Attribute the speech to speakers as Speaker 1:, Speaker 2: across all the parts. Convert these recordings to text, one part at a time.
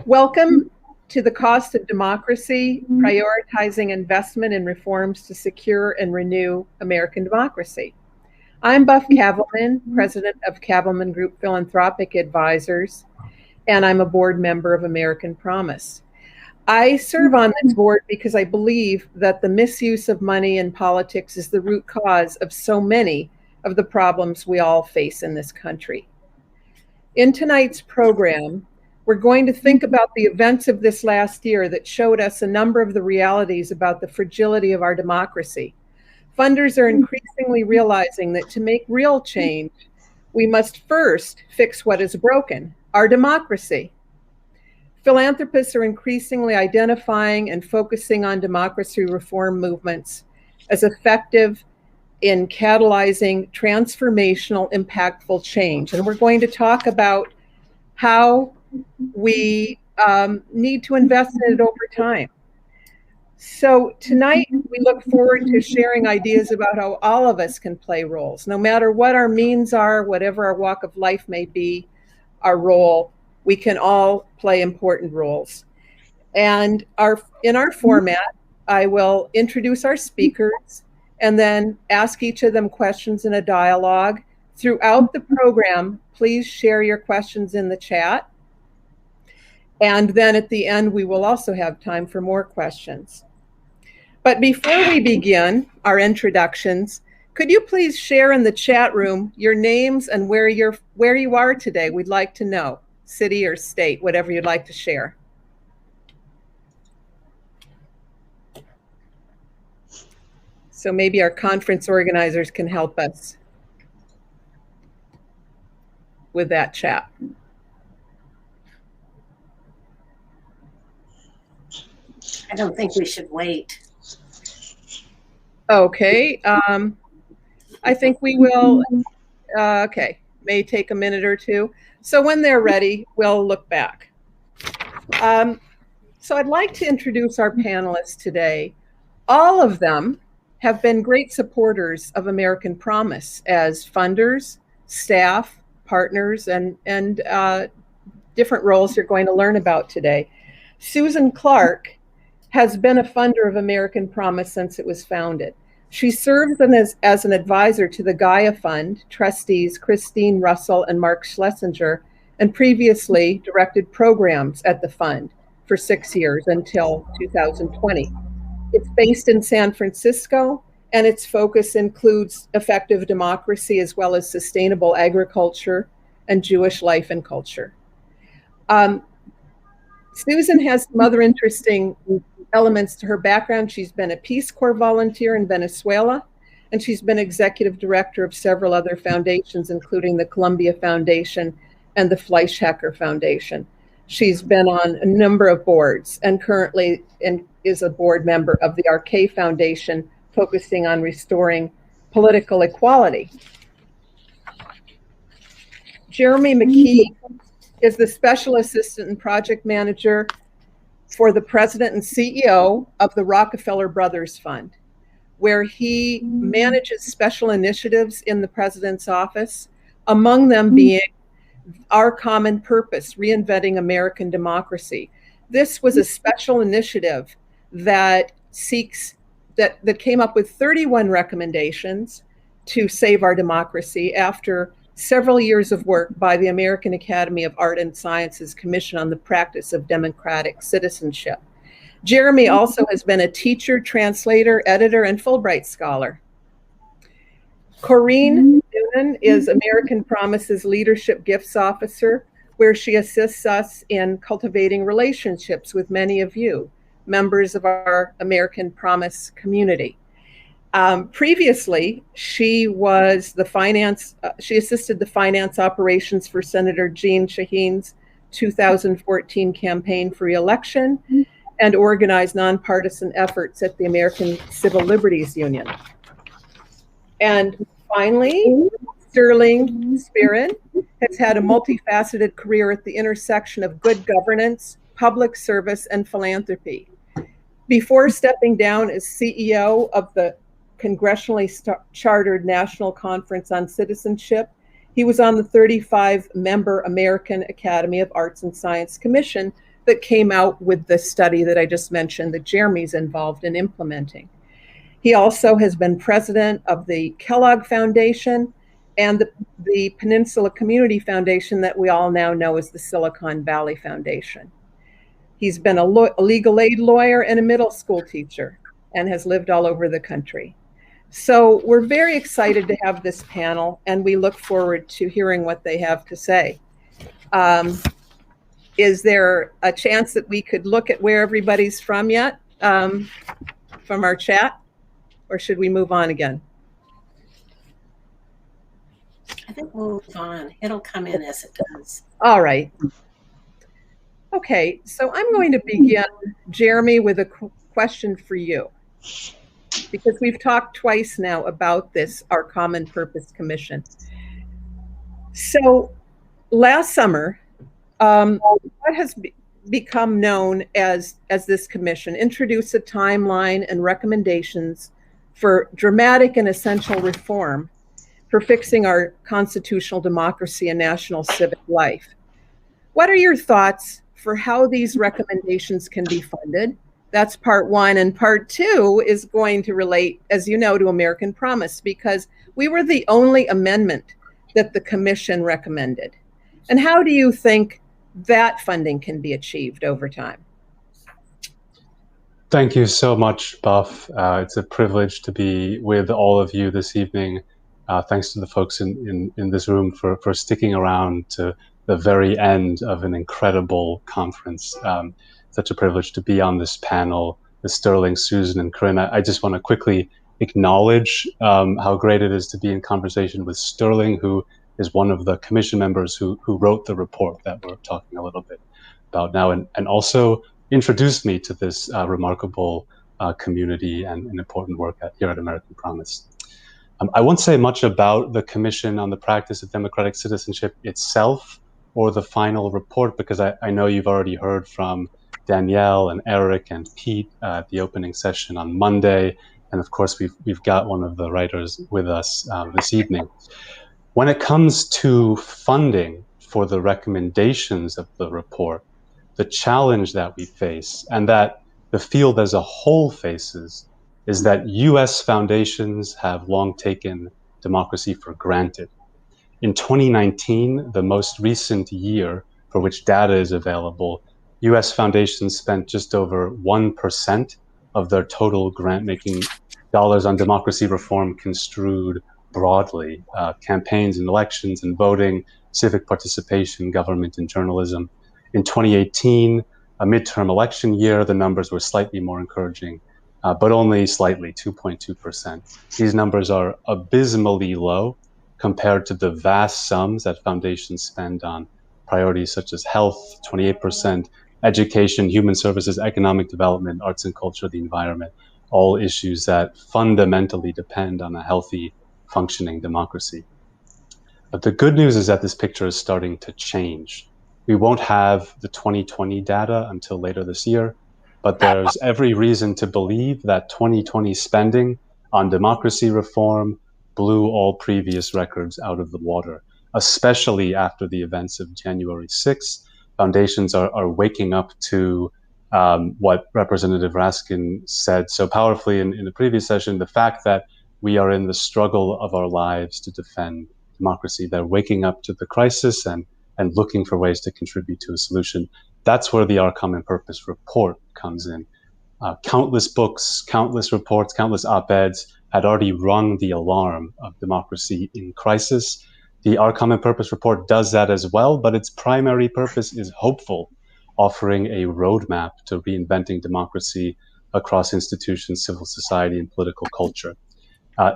Speaker 1: Welcome to the Cost of Democracy, Prioritizing Investment in Reforms to Secure and Renew American Democracy. I'm Buff Cavalman, president of Cavalman Group Philanthropic Advisors, and I'm a board member of American Promise. I serve on this board because I believe that the misuse of money in politics is the root cause of so many of the problems we all face in this country. In tonight's program, we're going to think about the events of this last year that showed us a number of the realities about the fragility of our democracy. Funders are increasingly realizing that to make real change, we must first fix what is broken, our democracy. Philanthropists are increasingly identifying and focusing on democracy reform movements as effective in catalyzing transformational, impactful change. And we're going to talk about how we need to invest in it over time. So tonight, we look forward to sharing ideas about how all of us can play roles, no matter what our means are, whatever our walk of life may be, our role, we can all play important roles. And in our format, I will introduce our speakers and then ask each of them questions in a dialogue. Throughout the program, please share your questions in the chat. And then at the end, we will also have time for more questions. But before we begin our introductions, could you please share in the chat room your names and where you are today? We'd like to know, city or state, whatever you'd like to share. So maybe our conference organizers can help us with that chat.
Speaker 2: I don't think we should wait.
Speaker 1: Okay, I think we will, okay, may take a minute or two. So when they're ready, we'll look back. So I'd like to introduce our panelists today. All of them have been great supporters of American Promise as funders, staff, partners, and different roles you're going to learn about today. Susan Clark has been a funder of American Promise since it was founded. She serves as an advisor to the Gaia Fund, trustees Christine Russell and Mark Schlesinger, and previously directed programs at the fund for 6 years until 2020. It's based in San Francisco, and its focus includes effective democracy as well as sustainable agriculture and Jewish life and culture. Susan has some other interesting elements to her background. She's been a Peace Corps volunteer in Venezuela, and she's been executive director of several other foundations, including the Columbia Foundation and the Fleischhacker Foundation. She's been on a number of boards and currently is a board member of the RK Foundation, focusing on restoring political equality. Jeremy McKey is the special assistant and project manager for the president and CEO of the Rockefeller Brothers Fund, where he manages special initiatives in the president's office, among them being Our Common Purpose, Reinventing American Democracy. This was a special initiative that that came up with 31 recommendations to save our democracy after several years of work by the American Academy of Art and Sciences Commission on the Practice of Democratic Citizenship. Jeremy also has been a teacher, translator, editor, and Fulbright scholar. Corinne Noonan is American Promise's Leadership Gifts Officer, where she assists us in cultivating relationships with many of you, members of our American Promise community. Previously, she was she assisted the finance operations for Senator Jeanne Shaheen's 2014 campaign for re-election and organized nonpartisan efforts at the American Civil Liberties Union. And finally, Sterling Speirn has had a multifaceted career at the intersection of good governance, public service, and philanthropy. Before stepping down as CEO of the congressionally chartered National Conference on Citizenship, he was on the 35-member American Academy of Arts and Science Commission, that came out with the study that I just mentioned that Jeremy's involved in implementing. He also has been president of the Kellogg Foundation and the Peninsula Community Foundation that we all now know as the Silicon Valley Foundation. He's been a legal aid lawyer and a middle school teacher and has lived all over the country. So we're very excited to have this panel, and we look forward to hearing what they have to say. Is there a chance that we could look at where everybody's from yet from our chat, or should we move on again?
Speaker 2: I think we'll move on. It'll come in as it does.
Speaker 1: All right. Okay, so I'm going to begin, Jeremy, with a question for you, because we've talked twice now about this, our Common Purpose Commission. So last summer, what has become known as this commission introduced a timeline and recommendations for dramatic and essential reform for fixing our constitutional democracy and national civic life. What are your thoughts for how these recommendations can be funded? That's part one. And part two is going to relate, as you know, to American Promise, because we were the only amendment that the commission recommended. And how do you think that funding can be achieved over time?
Speaker 3: Thank you so much, Buff. It's a privilege to be with all of you this evening. Thanks to the folks in this room for sticking around to the very end of an incredible conference. Such a privilege to be on this panel with Sterling, Susan, and Corinne. I just want to quickly acknowledge how great it is to be in conversation with Sterling, who is one of the commission members who wrote the report that we're talking a little bit about now, and also introduced me to this remarkable community and important work here at American Promise. I won't say much about the Commission on the Practice of Democratic Citizenship itself or the final report, because I know you've already heard from Danielle and Eric and Pete at the opening session on Monday. And of course, we've got one of the writers with us this evening. When it comes to funding for the recommendations of the report, the challenge that we face and that the field as a whole faces is that US foundations have long taken democracy for granted. In 2019, the most recent year for which data is available, US foundations spent just over 1% of their total grant-making dollars on democracy reform construed broadly, campaigns and elections and voting, civic participation, government and journalism. In 2018, a midterm election year, the numbers were slightly more encouraging, but only slightly, 2.2%. These numbers are abysmally low compared to the vast sums that foundations spend on priorities such as health, 28%, education, human services, economic development, arts and culture, the environment, all issues that fundamentally depend on a healthy, functioning democracy. But the good news is that this picture is starting to change. We won't have the 2020 data until later this year, but there's every reason to believe that 2020 spending on democracy reform blew all previous records out of the water, especially after the events of January 6th. Foundations are waking up to what Representative Raskin said so powerfully in the previous session, the fact that we are in the struggle of our lives to defend democracy. They're waking up to the crisis and looking for ways to contribute to a solution. That's where the Our Common Purpose report comes in. Countless books, countless reports, countless op-eds had already rung the alarm of democracy in crisis. The Our Common Purpose report does that as well, but its primary purpose is hopeful, offering a roadmap to reinventing democracy across institutions, civil society, and political culture.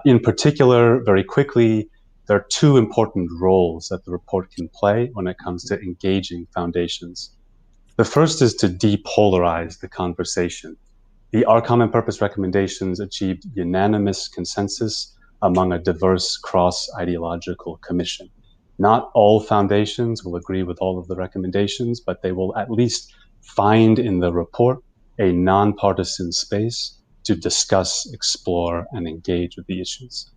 Speaker 3: In particular, very quickly, there are two important roles that the report can play when it comes to engaging foundations. The first is to depolarize the conversation. The Our Common Purpose recommendations achieved unanimous consensus among a diverse cross-ideological commission. Not all foundations will agree with all of the recommendations, but they will at least find in the report a nonpartisan space to discuss, explore, and engage with the issues.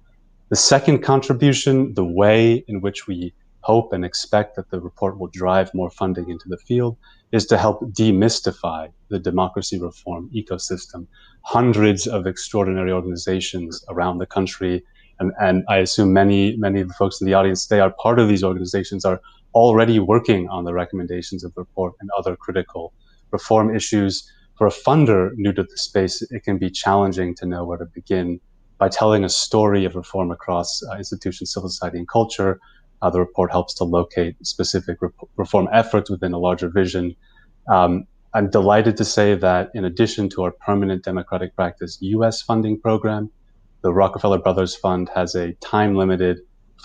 Speaker 3: The second contribution, the way in which we hope and expect that the report will drive more funding into the field, is to help demystify the democracy reform ecosystem. Hundreds of extraordinary organizations around the country, and I assume many of the folks in the audience today are part of these organizations, are already working on the recommendations of the report and other critical reform issues. For a funder new to the space, it can be challenging to know where to begin. By telling a story of reform across institutions, civil society, and culture, the report helps to locate specific reform efforts within a larger vision. I'm delighted to say that in addition to our permanent democratic practice US funding program, the Rockefeller Brothers Fund has a time-limited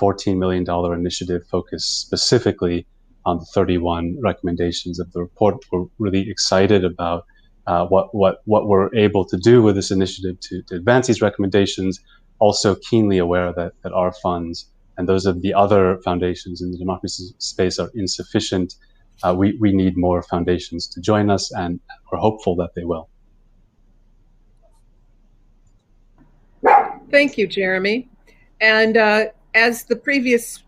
Speaker 3: $14 million initiative focused specifically on the 31 recommendations of the report. We're really excited about what we're able to do with this initiative to advance these recommendations, also keenly aware that our funds and those of the other foundations in the democracy space are insufficient. We need more foundations to join us, and we're hopeful that they will.
Speaker 1: Thank you, Jeremy. And as the previous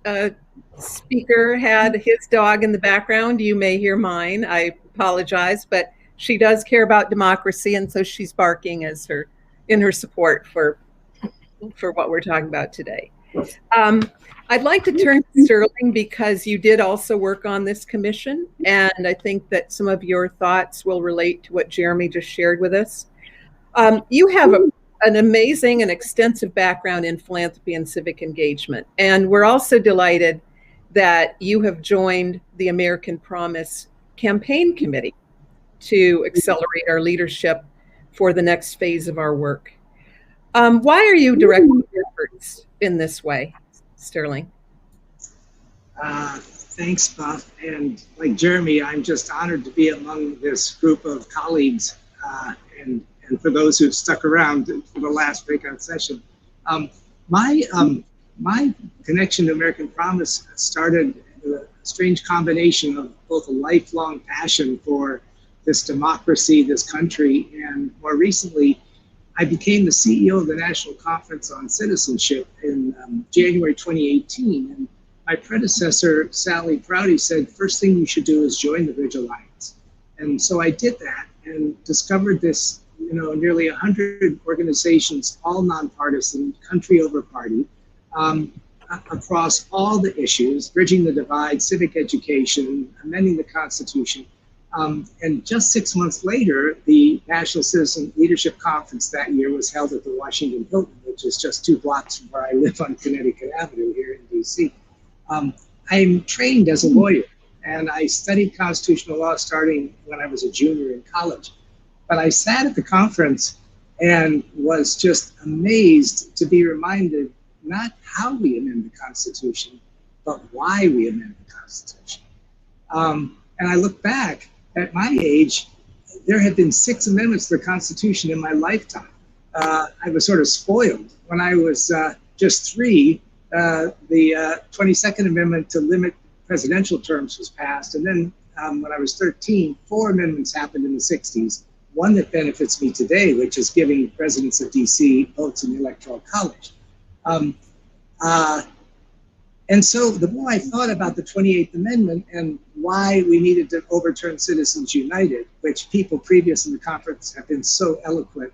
Speaker 1: speaker had his dog in the background, you may hear mine. I apologize, but she does care about democracy, and so she's barking in her support for what we're talking about today. I'd like to turn to Sterling because you did also work on this commission, and I think that some of your thoughts will relate to what Jeremy just shared with us. You have an amazing and extensive background in philanthropy and civic engagement, and we're also delighted that you have joined the American Promise Campaign Committee to accelerate our leadership for the next phase of our work. Why are you directing your efforts in this way, Sterling?
Speaker 4: Thanks, Buff. And like Jeremy, I'm just honored to be among this group of colleagues and for those who've stuck around for the last breakout session. My connection to American Promise started a strange combination of both a lifelong passion for this democracy, this country, and more recently, I became the CEO of the National Conference on Citizenship in January 2018. And my predecessor, Sally Prouty, said, first thing you should do is join the Bridge Alliance. And so I did that and discovered this, nearly 100 organizations, all nonpartisan, country over party, across all the issues, bridging the divide, civic education, amending the Constitution. And just 6 months later, the National Citizen Leadership Conference that year was held at the Washington Hilton, which is just 2 blocks from where I live on Connecticut Avenue here in DC. I'm trained as a lawyer, and I studied constitutional law starting when I was a junior in college. But I sat at the conference and was just amazed to be reminded not how we amend the Constitution, but why we amend the Constitution. And I look back, at my age, there had been 6 amendments to the Constitution in my lifetime. I was sort of spoiled. When I was just 3, the 22nd Amendment to limit presidential terms was passed. And then when I was 13, 4 amendments happened in the 60s. One that benefits me today, which is giving residents of DC votes in the Electoral College. And so the more I thought about the 28th Amendment and why we needed to overturn Citizens United, which people previous in the conference have been so eloquent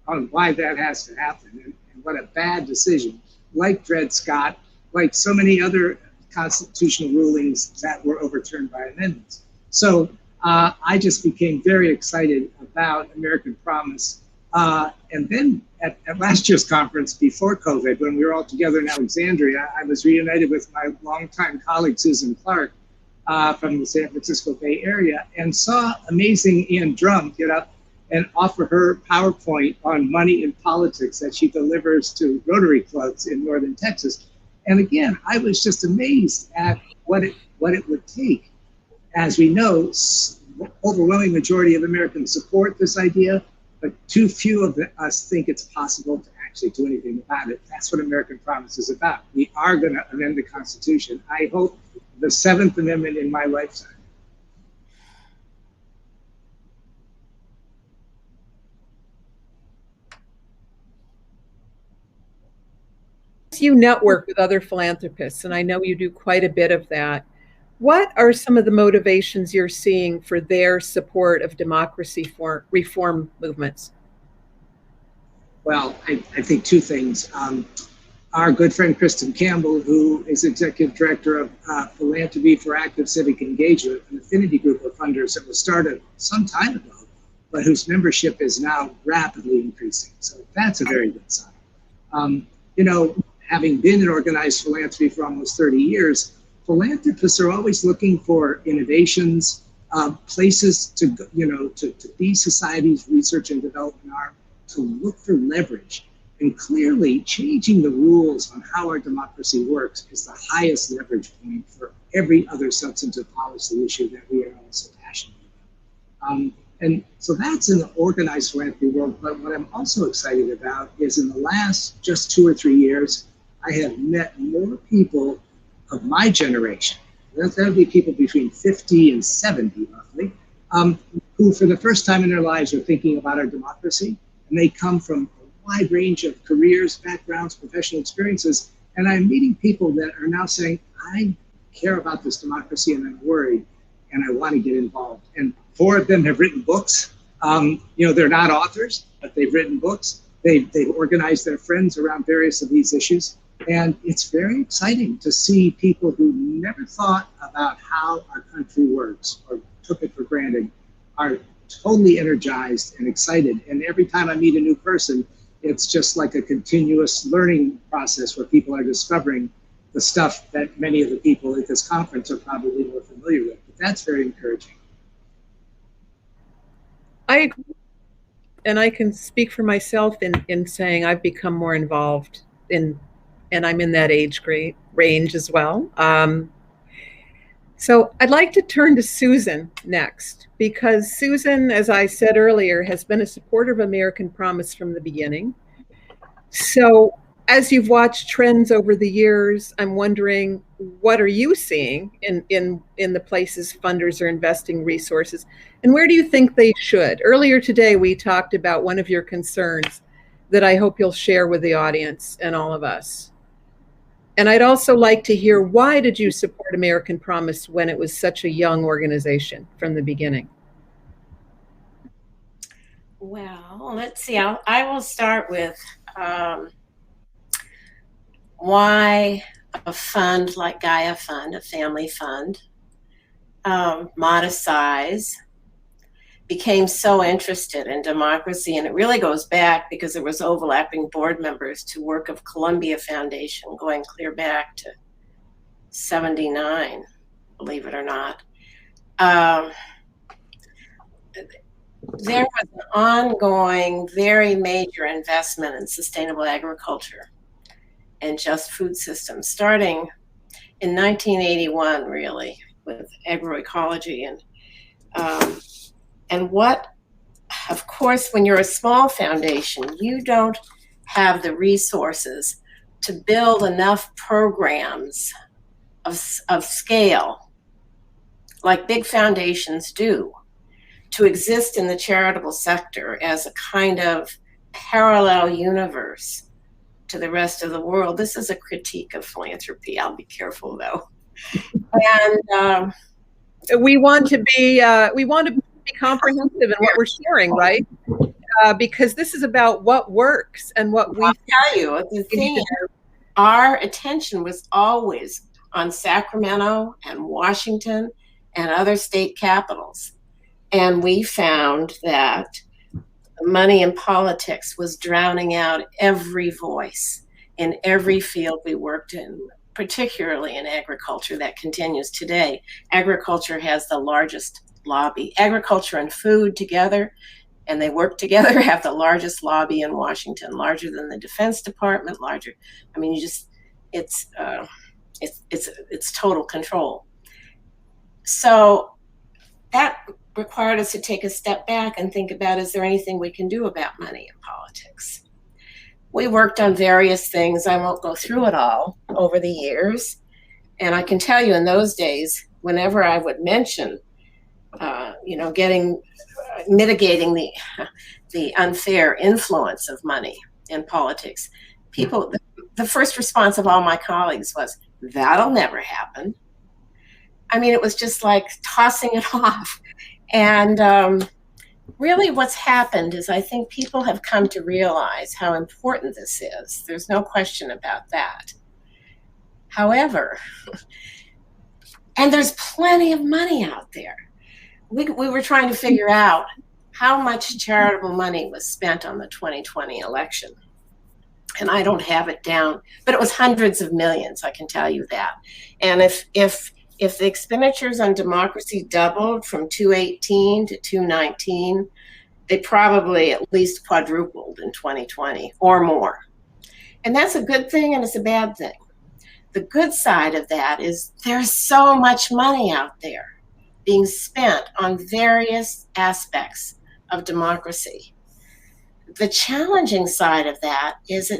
Speaker 4: on why that has to happen, and what a bad decision, like Dred Scott, like so many other constitutional rulings that were overturned by amendments. So I just became very excited about American Promise. And then at last year's conference before COVID, when we were all together in Alexandria, I was reunited with my longtime colleague, Susan Clark, from the San Francisco Bay Area, and saw amazing Ian Drum get up and offer her PowerPoint on money in politics that she delivers to Rotary clubs in Northern Texas. And again, I was just amazed at what it would take. As we know, overwhelming majority of Americans support this idea, but too few of us think it's possible to actually do anything about it. That's what American Promise is about. We are going to amend the Constitution. I hope the 7th Amendment in my lifetime.
Speaker 1: you network with other philanthropists, and I know you do quite a bit of that, what are some of the motivations you're seeing for their support of democracy for reform movements?
Speaker 4: Well, I think two things. Our good friend Kristen Campbell, who is executive director of Philanthropy for Active Civic Engagement, an affinity group of funders that was started some time ago, but whose membership is now rapidly increasing. So that's a very good sign. You know, having been in organized philanthropy for almost 30 years, philanthropists are always looking for innovations, places to, you know, to be society's research and development arm, to look for leverage. And clearly, changing the rules on how our democracy works is the highest leverage point for every other substantive policy issue that we are all so passionate about. And so that's in the organized philanthropy world. But what I'm also excited about is in the last just 2 or 3 years, I have met more people of my generation, that would be people between 50 and 70 roughly, who for the first time in their lives are thinking about our democracy. And they come from a wide range of careers, backgrounds, professional experiences. And I'm meeting people that are now saying, I care about this democracy and I'm worried and I want to get involved. And 4 of them have written books. You know, they're not authors, but they've written books. They've organized their friends around various of these issues. And it's very exciting to see people who never thought about how our country works or took it for granted are totally energized and excited. And every time I meet a new person, it's just like a continuous learning process where people are discovering the stuff that many of the people at this conference are probably more familiar with. But that's very encouraging.
Speaker 1: I agree. And I can speak for myself in saying I've become more involved in, and I'm in that age range as well. So I'd like to turn to Susan next, because Susan, as I said earlier, has been a supporter of American Promise from the beginning. So as you've watched trends over the years, I'm wondering, what are you seeing in the places funders are investing resources, and where do you think they should? Earlier today, we talked about one of your concerns that I hope you'll share with the audience and all of us. And I'd also like to hear, why did you support American Promise when it was such a young organization from the beginning?
Speaker 2: Well, let's see. I will start with why a fund like Gaia Fund, a family fund, modest size, became so interested in democracy. And it really goes back because there was overlapping board members to work of Columbia Foundation going clear back to 79, believe it or not. There was an ongoing, very major investment in sustainable agriculture and just food systems, starting in 1981, really, with agroecology. And what, of course, when you're a small foundation, you don't have the resources to build enough programs of scale, like big foundations do, to exist in the charitable sector as a kind of parallel universe to the rest of the world. This is a critique of philanthropy. I'll be careful, though. And
Speaker 1: we want to be comprehensive in what we're sharing, right? Because this is about what works and what we.
Speaker 2: I'll tell you, the thing is, our attention was always on Sacramento and Washington and other state capitals. And we found that money in politics was drowning out every voice in every field we worked in, particularly in agriculture. That continues today. Agriculture has the largest lobby. Agriculture and food together, and they work together, have the largest lobby in Washington, larger than the Defense Department, larger. I mean, it's total control. So that required us to take a step back and think about, is there anything we can do about money in politics? We worked on various things. I won't go through it all over the years. And I can tell you, in those days, whenever I would mention, mitigating the unfair influence of money in politics, people, the first response of all my colleagues was, that'll never happen. I mean, it was just like tossing it off. And really what's happened is I think people have come to realize how important this is. There's no question about that. However, and there's plenty of money out there. We were trying to figure out how much charitable money was spent on the 2020 election. And I don't have it down, but it was hundreds of millions, I can tell you that. And if the expenditures on democracy doubled from 2018 to 2019, they probably at least quadrupled in 2020 or more. And that's a good thing and it's a bad thing. The good side of that is there's so much money out there being spent on various aspects of democracy. The challenging side of that is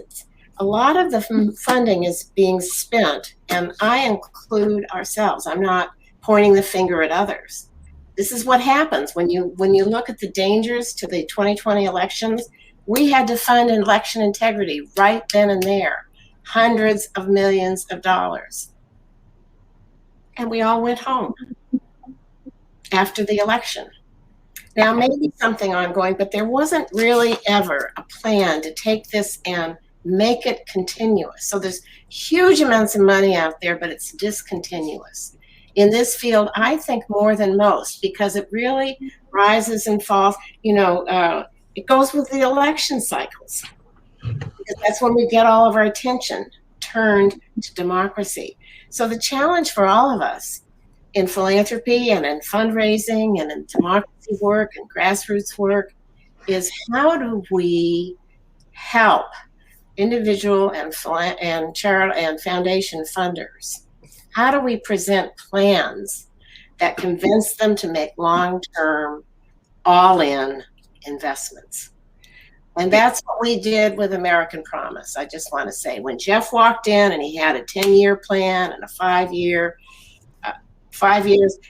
Speaker 2: a lot of the funding is being spent, and I include ourselves. I'm not pointing the finger at others. This is what happens when you look at the dangers to the 2020 elections. We had to fund election integrity right then and there, hundreds of millions of dollars. And we all went home after the election. Now, maybe something ongoing, but there wasn't really ever a plan to take this and make it continuous. So there's huge amounts of money out there, but it's discontinuous. In this field, I think more than most, because it really rises and falls. It goes with the election cycles. Because that's when we get all of our attention turned to democracy. So the challenge for all of us in philanthropy and in fundraising and in democracy work and grassroots work is how do we help individual and charity and foundation funders? How do we present plans that convince them to make long-term, all-in investments? And that's what we did with American Promise. I just want to say, when Jeff walked in and he had a 10-year plan and a 5 years,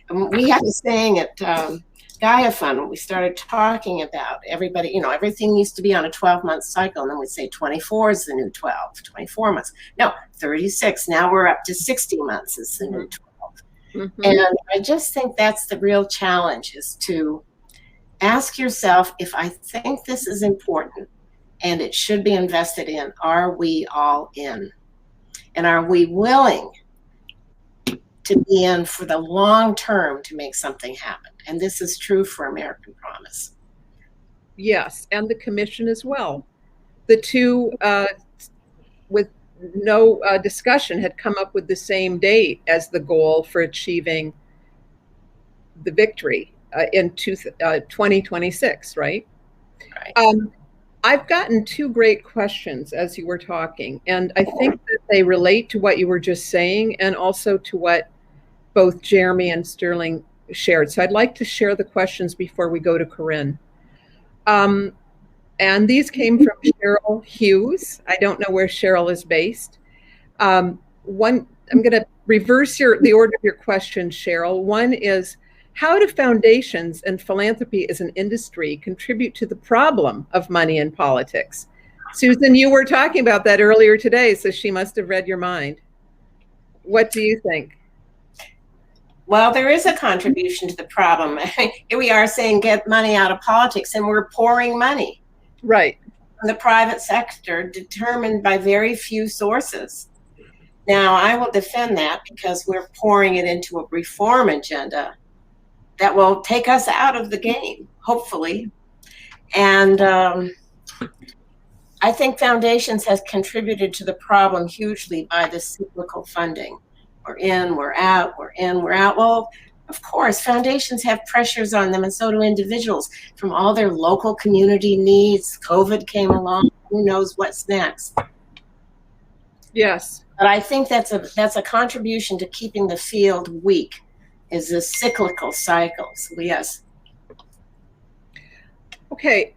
Speaker 2: and we had a saying at Gaia Fund when we started talking about everybody, everything used to be on a 12-month cycle, and then we'd say 24 is the new 12, 24 months. No, 36. Now we're up to 60 months is the new 12. Mm-hmm. And I just think that's the real challenge, is to ask yourself, if I think this is important and it should be invested in, are we all in? And are we willing to be in for the long term to make something happen? And this is true for American Promise.
Speaker 1: Yes, and the commission as well. The two, with no discussion, had come up with the same date as the goal for achieving the victory in 2026, right?
Speaker 2: Right.
Speaker 1: I've gotten two great questions as you were talking, and I think that they relate to what you were just saying and also to what both Jeremy and Sterling shared. So I'd like to share the questions before we go to Corinne. And these came from Cheryl Hughes. I don't know where Cheryl is based. I'm going to reverse the order of your question, Cheryl. One is, how do foundations and philanthropy as an industry contribute to the problem of money in politics? Susan, you were talking about that earlier today, so she must have read your mind. What do you think?
Speaker 2: Well, there is a contribution to the problem. Here we are saying get money out of politics, and we're pouring money.
Speaker 1: Right.
Speaker 2: From the private sector, determined by very few sources. Now, I will defend that because we're pouring it into a reform agenda that will take us out of the game, hopefully. And I think foundations has contributed to the problem hugely by the cyclical funding. We're in, we're out, we're in, we're out. Well, of course, foundations have pressures on them, and so do individuals from all their local community needs. COVID came along, who knows what's next.
Speaker 1: Yes.
Speaker 2: But I think that's a contribution to keeping the field weak, is the cyclical cycles. Yes.
Speaker 1: Okay.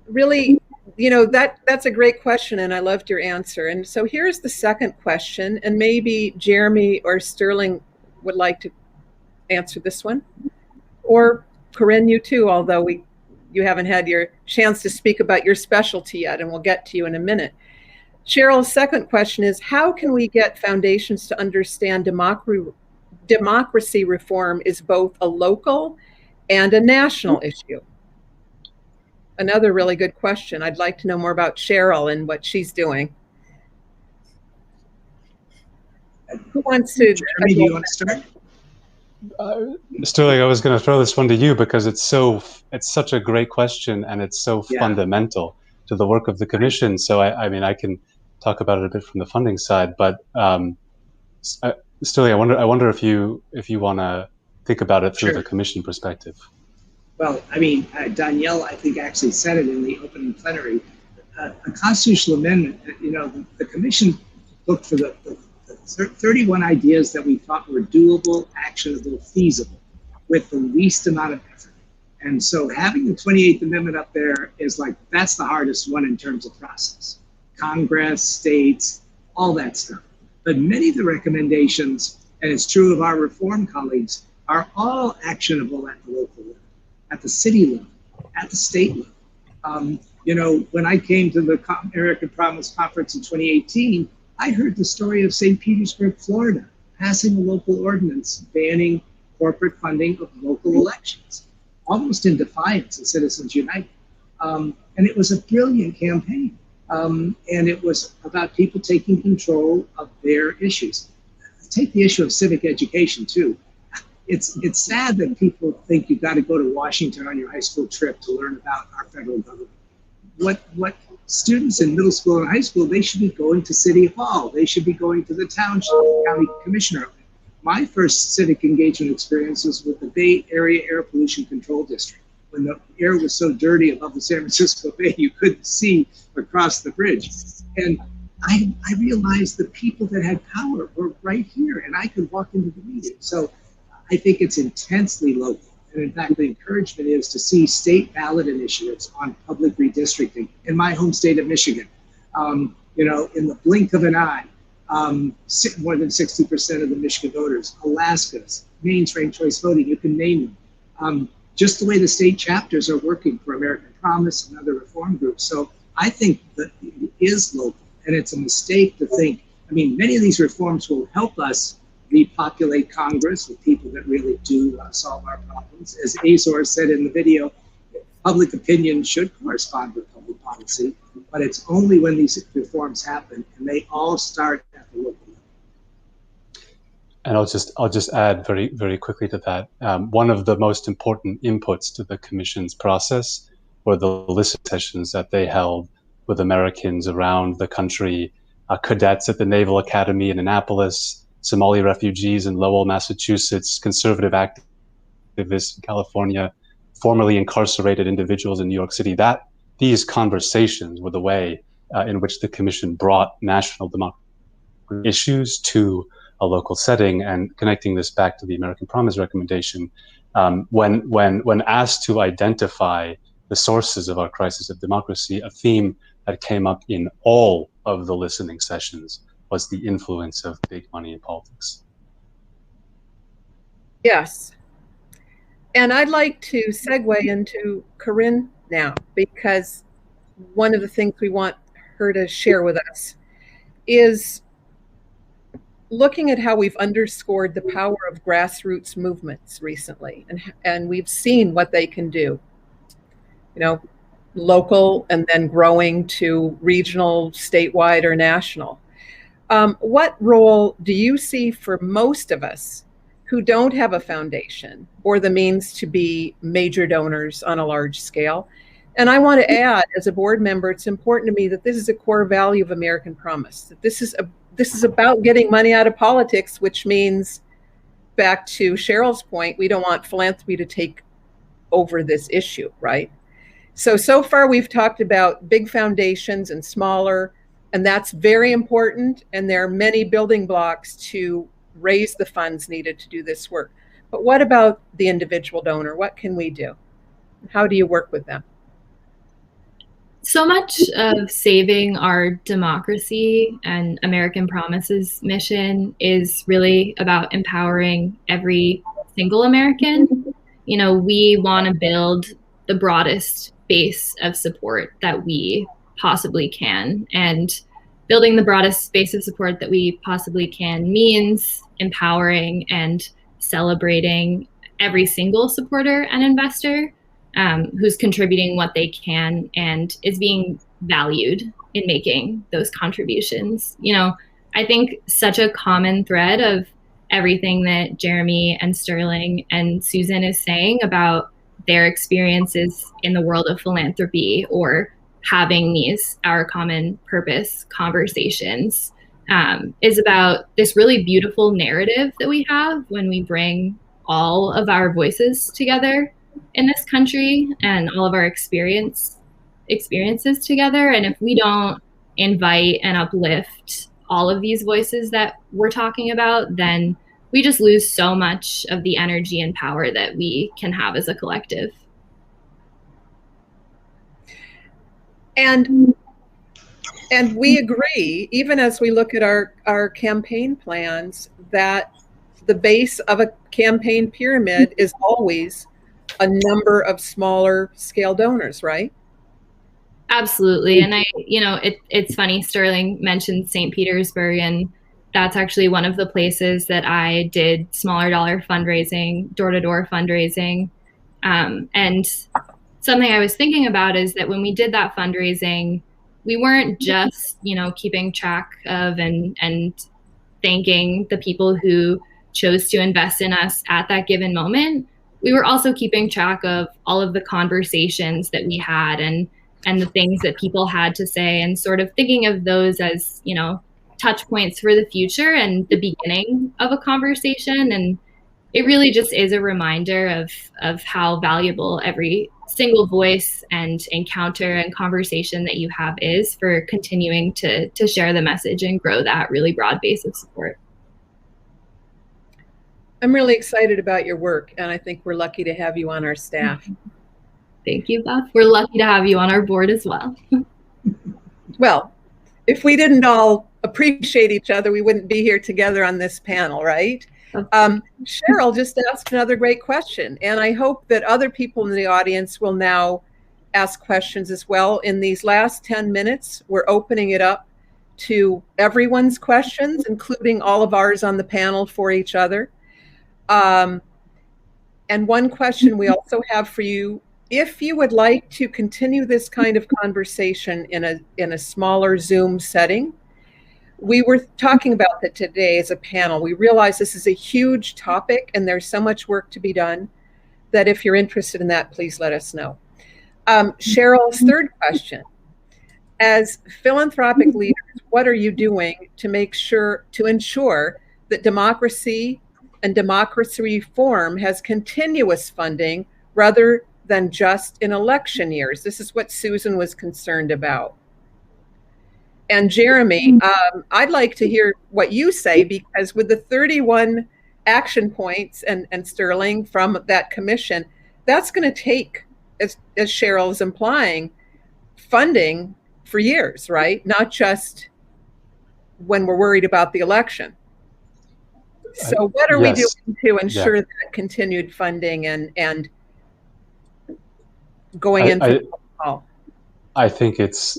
Speaker 1: Really, that's a great question, and I loved your answer. And so here's the second question, and maybe Jeremy or Sterling would like to answer this one, or Corinne, you too, although you haven't had your chance to speak about your specialty yet, and we'll get to you in a minute. Cheryl's second question is, how can we get foundations to understand democracy reform is both a local and a national issue? Another really good question. I'd like to know more about Cheryl and what she's doing. Who wants to?
Speaker 4: Jeremy, do you want to start?
Speaker 3: Sterling, I was going to throw this one to you because it's such a great question, and it's so fundamental to the work of the commission. So I mean, I can talk about it a bit from the funding side, but Sterling, I wonder if you want to think about it through the commission perspective.
Speaker 4: Well, I mean, Danielle, I think, actually said it in the opening plenary. A constitutional amendment, the commission looked for the 31 ideas that we thought were doable, actionable, feasible, with the least amount of effort. And so having the 28th Amendment up there is like, that's the hardest one in terms of process. Congress, states, all that stuff. But many of the recommendations, and it's true of our reform colleagues, are all actionable at the local level, at the city level, at the state level. When I came to the American Promise Conference in 2018, I heard the story of St. Petersburg, Florida, passing a local ordinance banning corporate funding of local elections, almost in defiance of Citizens United. And it was a brilliant campaign. And it was about people taking control of their issues. Take the issue of civic education, too. It's sad that people think you've got to go to Washington on your high school trip to learn about our federal government. What students in middle school and high school, they should be going to City Hall. They should be going to the township, county commissioner. My first civic engagement experience was with the Bay Area Air Pollution Control District, when the air was so dirty above the San Francisco Bay, you couldn't see across the bridge. And I realized the people that had power were right here, and I could walk into the meeting. So I think it's intensely local. And in fact, the encouragement is to see state ballot initiatives on public redistricting. In my home state of Michigan, in the blink of an eye, more than 60% of the Michigan voters, Alaska's, Maine's ranked choice voting, you can name them. Just the way the state chapters are working for American Promise and other reform groups. So I think that it is local, and it's a mistake to think, many of these reforms will help us repopulate Congress with people that really do solve our problems. As Azor said in the video, public opinion should correspond with public policy, but it's only when these reforms happen, and they all start at the local level.
Speaker 3: And I'll just add very, very quickly to that. One of the most important inputs to the commission's process were the listening sessions that they held with Americans around the country, cadets at the Naval Academy in Annapolis, Somali refugees in Lowell, Massachusetts, conservative activists in California, formerly incarcerated individuals in New York City. These conversations were the way in which the commission brought national democracy issues to a local setting. And connecting this back to the American Promise recommendation, when asked to identify the sources of our crisis of democracy, a theme that came up in all of the listening sessions was the influence of big money in politics.
Speaker 1: Yes. And I'd like to segue into Corinne now, because one of the things we want her to share with us is looking at how we've underscored the power of grassroots movements recently, and we've seen what they can do. Local and then growing to regional, statewide, or national. What role do you see for most of us who don't have a foundation or the means to be major donors on a large scale? And I want to add, as a board member, it's important to me that this is a core value of American Promise, that this is about getting money out of politics, which means, back to Cheryl's point, we don't want philanthropy to take over this issue, right? So far we've talked about big foundations and smaller, and that's very important. And there are many building blocks to raise the funds needed to do this work. But what about the individual donor? What can we do? How do you work with them?
Speaker 5: So much of saving our democracy and American Promise's mission is really about empowering every single American. We want to build the broadest base of support that we possibly can. And building the broadest base of support that we possibly can means empowering and celebrating every single supporter and investor who's contributing what they can and is being valued in making those contributions. You know, I think such a common thread of everything that Jeremy and Sterling and Susan is saying about their experiences in the world of philanthropy or having these our common purpose conversations is about this really beautiful narrative that we have when we bring all of our voices together in this country and all of our experiences together. And if we don't invite and uplift all of these voices that we're talking about, then we just lose so much of the energy and power that we can have as a collective.
Speaker 1: And we agree, even as we look at our campaign plans, that the base of a campaign pyramid is always a number of smaller scale donors, right?
Speaker 5: Absolutely. And it's funny, Sterling mentioned St. Petersburg, and that's actually one of the places that I did smaller dollar fundraising, door-to-door fundraising. And something I was thinking about is that when we did that fundraising, we weren't just, keeping track of and thanking the people who chose to invest in us at that given moment. We were also keeping track of all of the conversations that we had and the things that people had to say, and sort of thinking of those as, touch points for the future and the beginning of a conversation. And it really just is a reminder of how valuable every single voice and encounter and conversation that you have is for continuing to share the message and grow that really broad base of support.
Speaker 1: I'm really excited about your work, and I think we're lucky to have you on our staff.
Speaker 5: Thank you, Beth. We're lucky to have you on our board as well.
Speaker 1: Well, if we didn't all appreciate each other, we wouldn't be here together on this panel, right? Cheryl just asked another great question, and I hope that other people in the audience will now ask questions as well. In these last 10 minutes, we're opening it up to everyone's questions, including all of ours on the panel for each other. And one question we also have for you: if you would like to continue this kind of conversation in a smaller Zoom setting, we were talking about that today as a panel. We realize this is a huge topic and there's so much work to be done that if you're interested in that, please let us know. Cheryl's third question: as philanthropic leaders, what are you doing to ensure that democracy and democracy reform has continuous funding rather than just in election years? This is what Susan was concerned about. And Jeremy, I'd like to hear what you say, because with the 31 action points and Sterling from that commission, that's going to take, as Cheryl is implying, funding for years, right? Not just when we're worried about the election. So what are we doing to ensure that continued funding and going into the fall?
Speaker 3: I think it's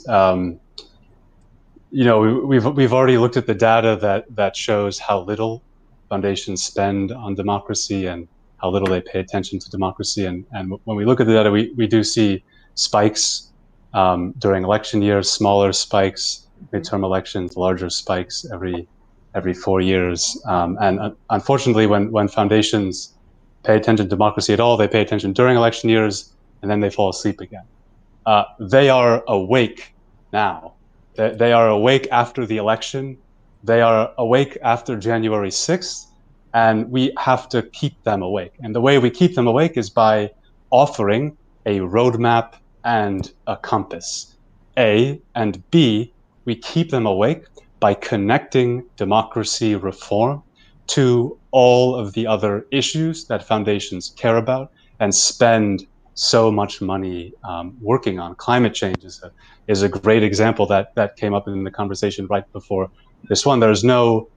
Speaker 3: we've already looked at the data that shows how little foundations spend on democracy and how little they pay attention to democracy. And when we look at the data, we do see spikes during election years, smaller spikes, midterm elections, larger spikes every 4 years. And unfortunately, when foundations pay attention to democracy at all, they pay attention during election years, and then they fall asleep again. They are awake now. They are awake after the election. They are awake after January 6th, and we have to keep them awake. And the way we keep them awake is by offering a roadmap and a compass. A, and B, we keep them awake by connecting democracy reform to all of the other issues that foundations care about and spend so much money working on. Climate change is a great example that came up in the conversation right before this one. There is no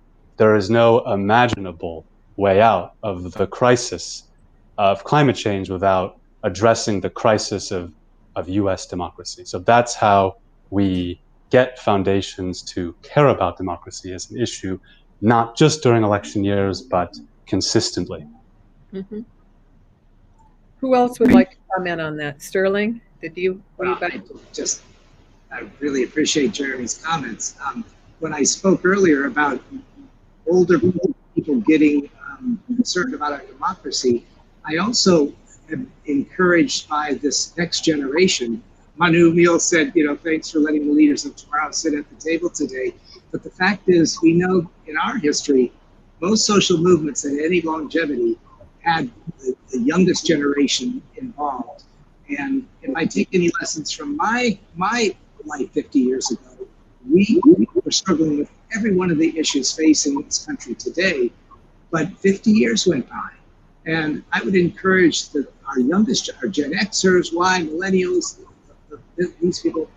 Speaker 3: imaginable way out of the crisis of climate change without addressing the crisis of US democracy. So that's how we get foundations to care about democracy as an issue, not just during election years, but consistently.
Speaker 1: Mm-hmm. Who else would like to comment on that? Sterling, did you?
Speaker 4: I really appreciate Jeremy's comments. When I spoke earlier about older people getting concerned about our democracy, I also am encouraged by this next generation. Manu Meal said, thanks for letting the leaders of tomorrow sit at the table today. But the fact is, we know in our history, most social movements at any longevity had the youngest generation involved. And if I take any lessons from my life 50 years ago, we were struggling with every one of the issues facing this country today, but 50 years went by. And I would encourage our Gen Xers, Y, millennials, these people,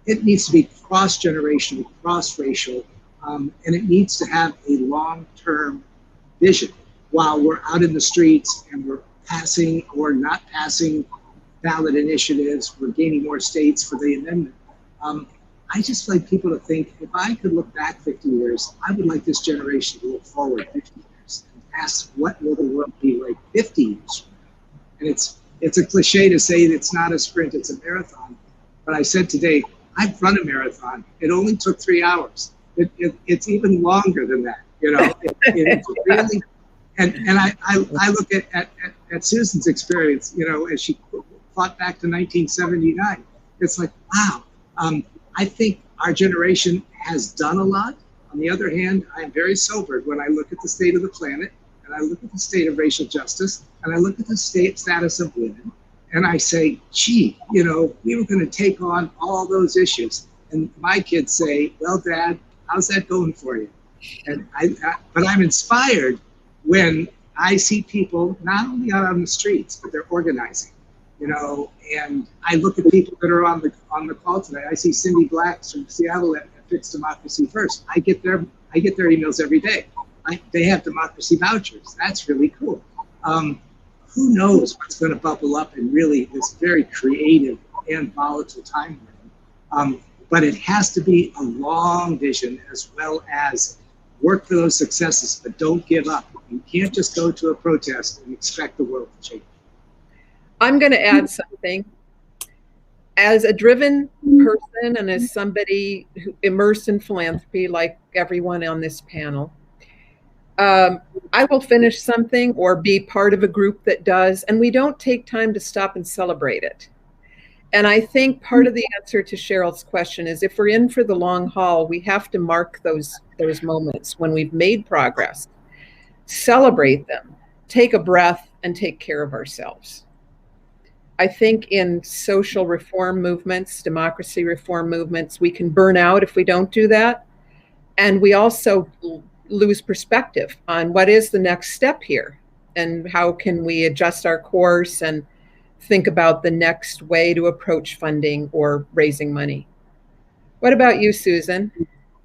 Speaker 4: it needs to be cross-generational, cross-racial, and it needs to have a long-term vision. While we're out in the streets and we're passing or not passing ballot initiatives, we're gaining more states for the amendment. I just like people to think, if I could look back 50 years, I would like this generation to look forward 50 years and ask, what will the world be like 50 years from now? And it's a cliche to say it's not a sprint, it's a marathon. But I said today, I've run a marathon. It only took 3 hours. It's even longer than that, It's really, and I look at Susan's experience, as she fought back to 1979. It's like, wow. I think our generation has done a lot. On the other hand, I'm very sobered when I look at the state of the planet, and I look at the state of racial justice, and I look at the status of women, and I say, gee, we were going to take on all those issues. And my kids say, well, Dad, how's that going for you? And but I'm inspired when I see people not only out on the streets, but they're organizing. And I look at people that are on the call today. I see Cindy Blacks from Seattle at Fix Democracy First. I get their emails every day. They have democracy vouchers. That's really cool. Who knows what's going to bubble up in really this very creative and volatile time we're in. But it has to be a long vision as well as work for those successes, but don't give up. You can't just go to a protest and expect the world to change.
Speaker 1: I'm going to add something. As a driven person and as somebody immersed in philanthropy, like everyone on this panel, I will finish something or be part of a group that does, and we don't take time to stop and celebrate it. And I think part of the answer to Cheryl's question is, if we're in for the long haul, we have to mark those moments when we've made progress, celebrate them, take a breath, and take care of ourselves. I think in social reform movements, democracy reform movements, we can burn out if we don't do that. And we also lose perspective on what is the next step here and how can we adjust our course and think about the next way to approach funding or raising money. What about you, Susan?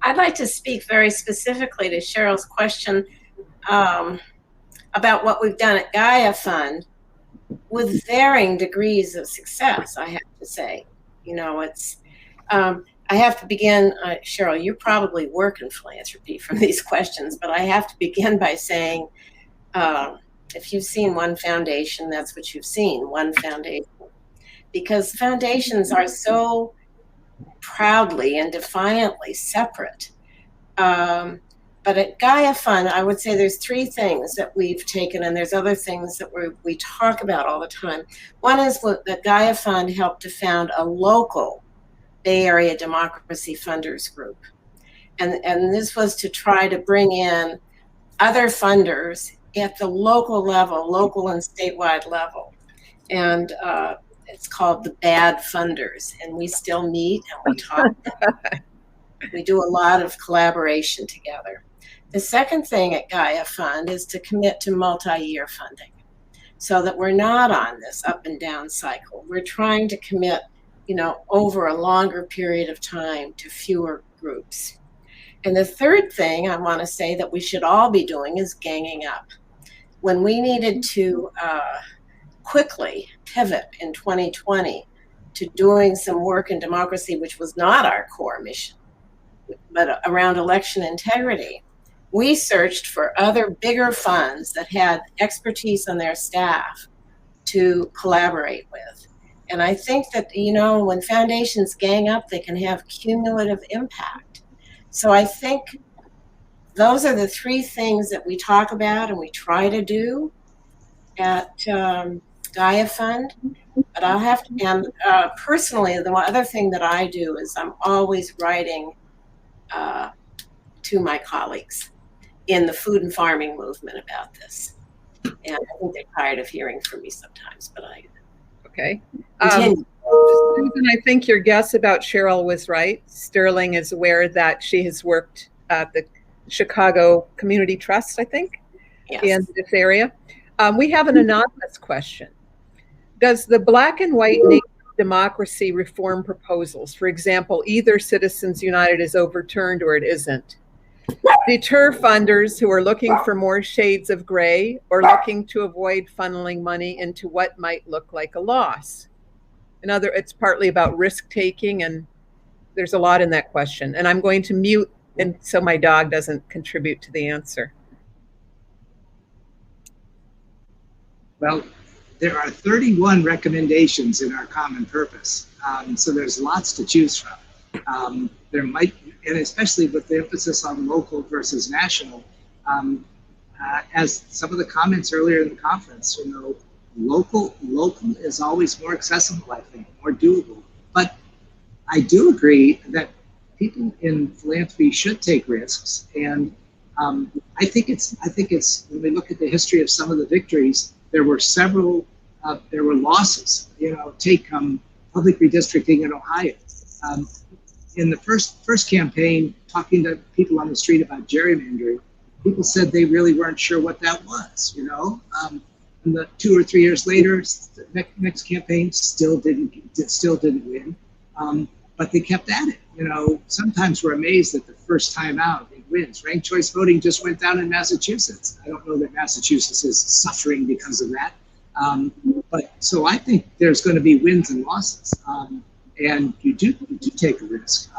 Speaker 2: I'd like to speak very specifically to Cheryl's question about what we've done at Gaia Fund with varying degrees of success, I have to say. I have to begin, Cheryl, you probably work in philanthropy from these questions, but I have to begin by saying, if you've seen one foundation, that's what you've seen, one foundation. Because foundations are so proudly and defiantly separate. But at Gaia Fund, I would say there's 3 things that we've taken, and there's other things that we talk about all the time. One is that Gaia Fund helped to found a local Bay Area Democracy Funders Group. And this was to try to bring in other funders at the local level, local and statewide level. And it's called the Bad Funders. And we still meet and we talk. We do a lot of collaboration together. The second thing at Gaia Fund is to commit to multi-year funding so that we're not on this up and down cycle. We're trying to commit, over a longer period of time to fewer groups. And the third thing I want to say that we should all be doing is ganging up. When we needed to quickly pivot in 2020 to doing some work in democracy, which was not our core mission, but around election integrity, we searched for other bigger funds that had expertise on their staff to collaborate with. And I think that, you know, when foundations gang up, they can have cumulative impact. So I think those are the three things that we talk about and we try to do at Gaia Fund. But I'll have to, and personally, the other thing that I do is I'm always writing to my colleagues in the food and farming movement about this. And I think they're tired of hearing from me sometimes, but I
Speaker 1: okay.
Speaker 2: continue.
Speaker 1: Susan, I think your guess about Cheryl was right. Sterling is aware that she has worked at the Chicago Community Trust, I think,
Speaker 2: Yes.
Speaker 1: in this area. We have an anonymous question. Does the black and white nature of democracy reform proposals, for example, either Citizens United is overturned or it isn't, deter funders who are looking for more shades of gray or looking to avoid funneling money into what might look like a loss? It's partly about risk taking, and there's a lot in that question. And I'm going to mute, and so my dog doesn't contribute to the answer.
Speaker 4: Well, there are 31 recommendations in our common purpose, so there's lots to choose from. There might, and especially with the emphasis on local versus national, as some of the comments earlier in the conference, you know, local is always more accessible, I think, more doable. But I do agree that people in philanthropy should take risks, and I think it's when we look at the history of some of the victories, there were losses. You know, take public redistricting in Ohio. In the first campaign, talking to people on the street about gerrymandering, people said they really weren't sure what that was. You know, and the 2 or 3 years later, the next campaign still didn't win, but they kept at it. You know, sometimes we're amazed that the first time out it wins. Ranked choice voting just went down in Massachusetts. I don't know that Massachusetts is suffering because of that, but so I think there's going to be wins and losses. And you do take a risk.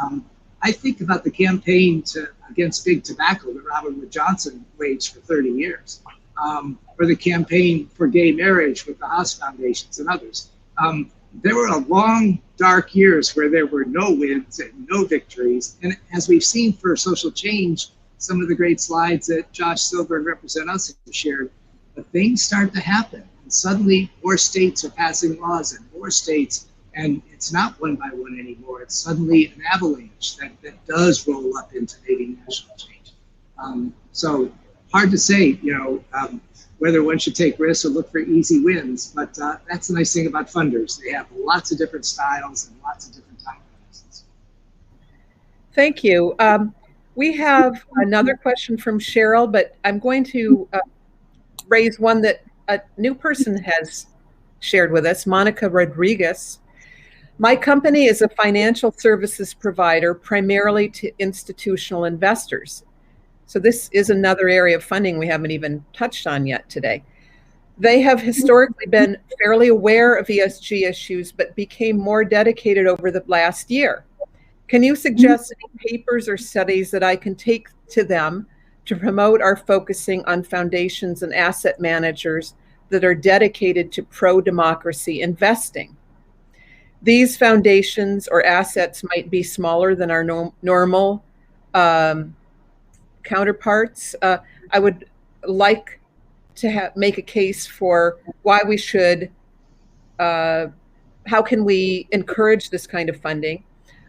Speaker 4: I think about the campaign against big tobacco that Robert Wood Johnson waged for 30 years, or the campaign for gay marriage with the Haas Foundations and others. There were long, dark years where there were no wins and no victories. And as we've seen for social change, some of the great slides that Josh Silver and Represent Us have shared, but things start to happen. And suddenly more states are passing laws and more states. And it's not one by one anymore. It's suddenly an avalanche that does roll up into maybe national change. So hard to say, you know, whether one should take risks or look for easy wins. But that's the nice thing about funders. They have lots of different styles and lots of different time horizons.
Speaker 1: Thank you. We have another question from Cheryl, but I'm going to raise one that a new person has shared with us, Monica Rodriguez. My company is a financial services provider primarily to institutional investors. So this is another area of funding we haven't even touched on yet today. They have historically been fairly aware of ESG issues, but became more dedicated over the last year. Can you suggest any papers or studies that I can take to them to promote our focusing on foundations and asset managers that are dedicated to pro-democracy investing? These foundations or assets might be smaller than our normal counterparts. I would like to make a case for why we should, how can we encourage this kind of funding?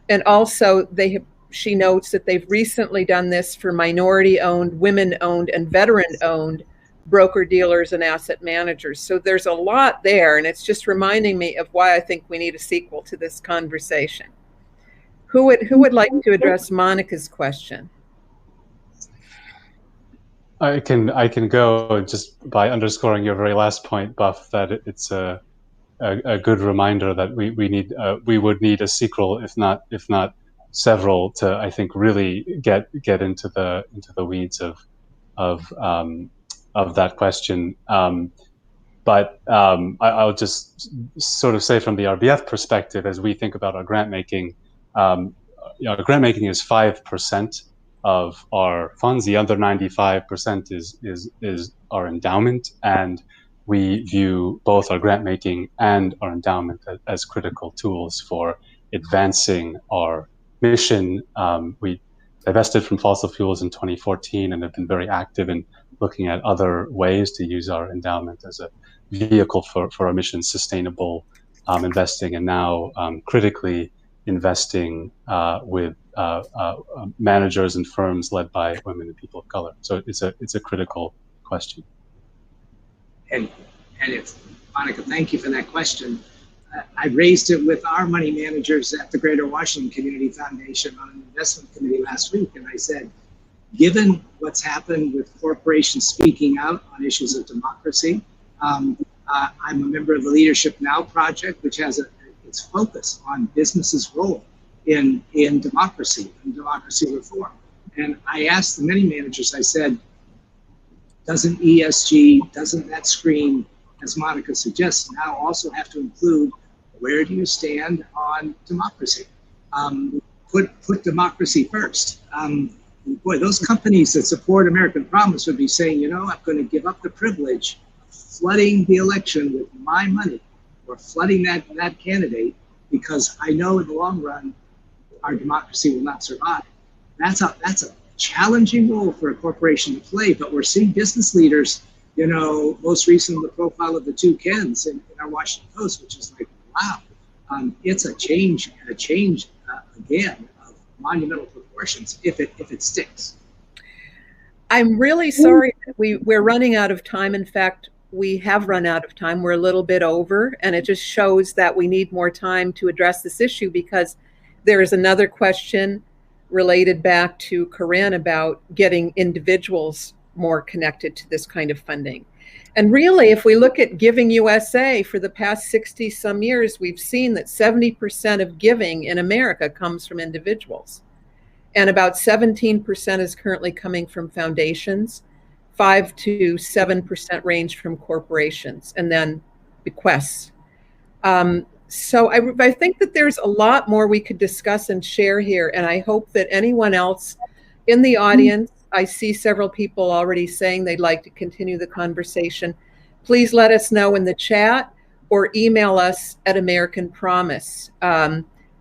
Speaker 1: And also she notes that they've recently done this for minority-owned, women-owned, and veteran-owned broker dealers and asset managers. So there's a lot there, and it's just reminding me of why I think we need a sequel to this conversation. Who would like to address Monica's question?
Speaker 3: I can go just by underscoring your very last point, Buff, that it's a good reminder that we would need a sequel, if not several, to I think really get into the weeds of that question. But I'll just sort of say from the RBF perspective, as we think about our grant making, grant making is 5% of our funds. The other 95% is our endowment, and we view both our grant making and our endowment as critical tools for advancing our mission. We divested from fossil fuels in 2014 and have been very active in looking at other ways to use our endowment as a vehicle for our mission, sustainable investing, and now critically investing with managers and firms led by women and people of color. So it's a critical question.
Speaker 4: And if, Monica, thank you for that question. I raised it with our money managers at the Greater Washington Community Foundation on an investment committee last week, and I said, given what's happened with corporations speaking out on issues of democracy, I'm a member of the Leadership Now project, which has its focus on businesses' role in democracy and democracy reform. And I asked the money managers, I said, doesn't ESG, doesn't that screen, as Monica suggests, now also have to include where do you stand on democracy? Put democracy first. Boy, those companies that support American Promise would be saying, you know, I'm going to give up the privilege of flooding the election with my money or flooding that candidate because I know in the long run our democracy will not survive. That's a challenging role for a corporation to play, but we're seeing business leaders, you know, most recently the profile of the two Kens in our Washington Post, which is like, wow, it's a change again of monumental proportions if it sticks.
Speaker 1: I'm really sorry that we're running out of time. In fact, we have run out of time. We're a little bit over, and it just shows that we need more time to address this issue because there is another question related back to Corinne about getting individuals more connected to this kind of funding. And really, if we look at Giving USA for the past 60 some years, we've seen that 70% of giving in America comes from individuals. And about 17% is currently coming from foundations, 5 to 7% range from corporations, and then bequests. So I think that there's a lot more we could discuss and share here, and I hope that anyone else in the audience, I see several people already saying they'd like to continue the conversation. Please let us know in the chat or email us at American Promise.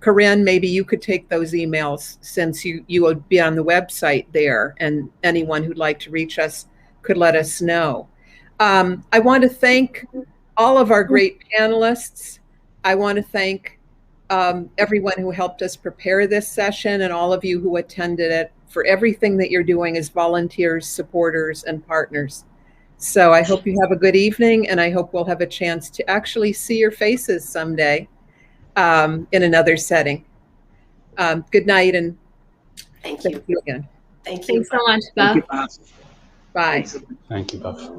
Speaker 1: Corinne, maybe you could take those emails since you would be on the website there, and anyone who'd like to reach us could let us know. I want to thank all of our great panelists. I want to thank everyone who helped us prepare this session and all of you who attended it for everything that you're doing as volunteers, supporters, and partners. So I hope you have a good evening, and I hope we'll have a chance to actually see your faces someday in another setting. Good night, and
Speaker 2: thank you
Speaker 1: again.
Speaker 2: Thank you.
Speaker 5: Thanks so much, Buff.
Speaker 4: Thank you, Bob.
Speaker 1: Bye.
Speaker 3: Thank you, Buff.